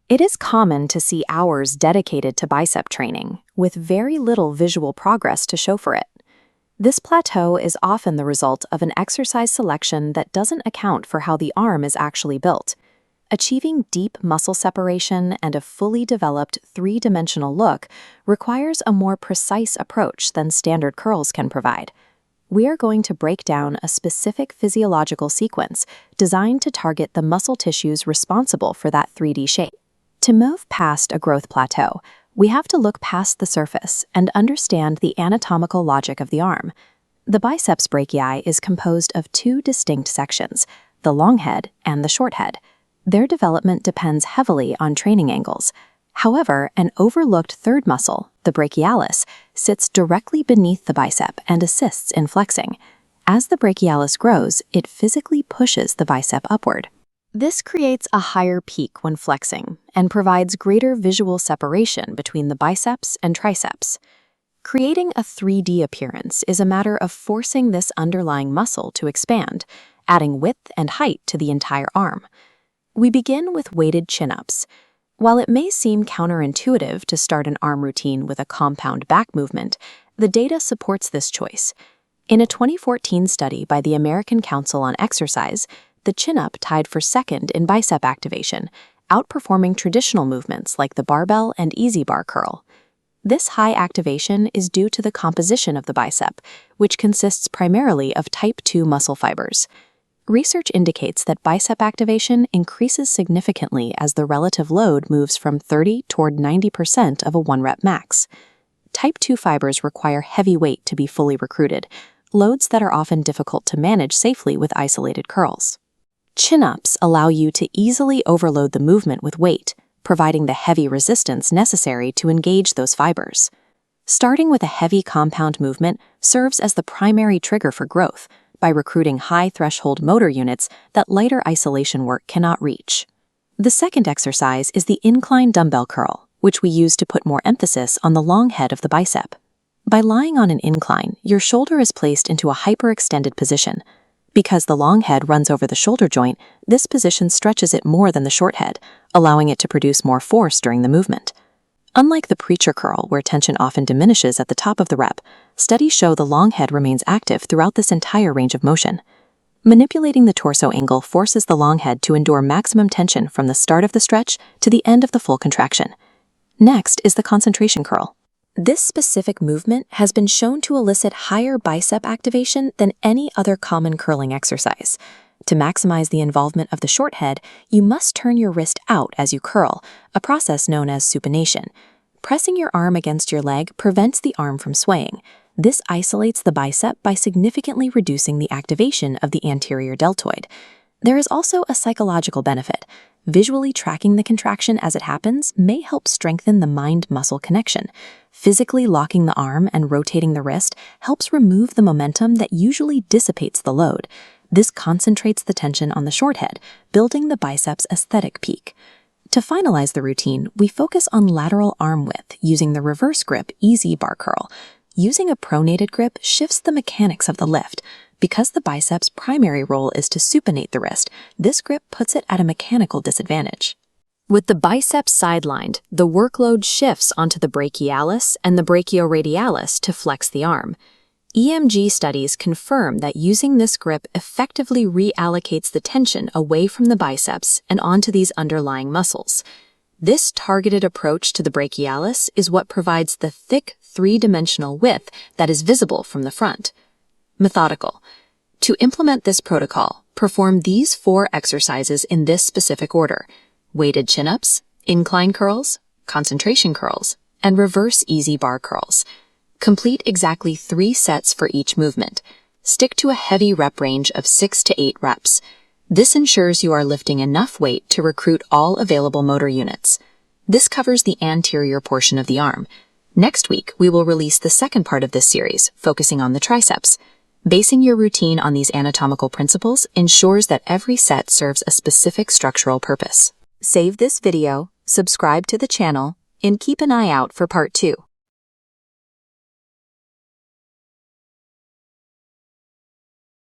It is common to see hours dedicated to bicep training, with very little visual progress to show for it. This plateau is often the result of an exercise selection that doesn't account for how the arm is actually built. Achieving deep muscle separation and a fully developed three-dimensional look requires a more precise approach than standard curls can provide. We are going to break down a specific physiological sequence designed to target the muscle tissues responsible for that 3D shape. To move past a growth plateau, we have to look past the surface and understand the anatomical logic of the arm. The biceps brachii is composed of two distinct sections, the long head and the short head. Their development depends heavily on training angles. However, an overlooked third muscle, the brachialis, sits directly beneath the bicep and assists in flexing. As the brachialis grows, it physically pushes the bicep upward. This creates a higher peak when flexing and provides greater visual separation between the biceps and triceps. Creating a 3D appearance is a matter of forcing this underlying muscle to expand, adding width and height to the entire arm. We begin with weighted chin-ups. While it may seem counterintuitive to start an arm routine with a compound back movement, the data supports this choice. In a 2014 study by the American Council on Exercise, the chin-up tied for second in bicep activation, outperforming traditional movements like the barbell and easy bar curl. This high activation is due to the composition of the bicep, which consists primarily of type 2 muscle fibers. Research indicates that bicep activation increases significantly as the relative load moves from 30 toward 90% of a 1-rep max. Type 2 fibers require heavy weight to be fully recruited, loads that are often difficult to manage safely with isolated curls. Chin-ups allow you to easily overload the movement with weight, providing the heavy resistance necessary to engage those fibers. Starting with a heavy compound movement serves as the primary trigger for growth, by recruiting high-threshold motor units that lighter isolation work cannot reach. The second exercise is the incline dumbbell curl, which we use to put more emphasis on the long head of the bicep. By lying on an incline, your shoulder is placed into a hyperextended position. Because the long head runs over the shoulder joint, this position stretches it more than the short head, allowing it to produce more force during the movement. Unlike the preacher curl, where tension often diminishes at the top of the rep, studies show the long head remains active throughout this entire range of motion. Manipulating the torso angle forces the long head to endure maximum tension from the start of the stretch to the end of the full contraction. Next is the concentration curl. This specific movement has been shown to elicit higher bicep activation than any other common curling exercise. To maximize the involvement of the short head, you must turn your wrist out as you curl, a process known as supination. Pressing your arm against your leg prevents the arm from swaying. This isolates the bicep by significantly reducing the activation of the anterior deltoid. There is also a psychological benefit. Visually tracking the contraction as it happens may help strengthen the mind-muscle connection. Physically locking the arm and rotating the wrist helps remove the momentum that usually dissipates the load. This concentrates the tension on the short head, building the bicep's aesthetic peak. To finalize the routine, we focus on lateral arm width using the reverse grip easy bar curl. Using a pronated grip shifts the mechanics of the lift. Because the bicep's primary role is to supinate the wrist, this grip puts it at a mechanical disadvantage. With the biceps sidelined, the workload shifts onto the brachialis and the brachioradialis to flex the arm. EMG studies confirm that using this grip effectively reallocates the tension away from the biceps and onto these underlying muscles. This targeted approach to the brachialis is what provides the thick, three-dimensional width that is visible from the front. Methodical. To implement this protocol, perform these 4 exercises in this specific order: weighted chin-ups, incline curls, concentration curls, and reverse easy bar curls. Complete exactly 3 sets for each movement. Stick to a heavy rep range of 6 to 8 reps. This ensures you are lifting enough weight to recruit all available motor units. This covers the anterior portion of the arm. Next week, we will release the second part of this series, focusing on the triceps. Basing your routine on these anatomical principles ensures that every set serves a specific structural purpose. Save this video, subscribe to the channel, and keep an eye out for part 2.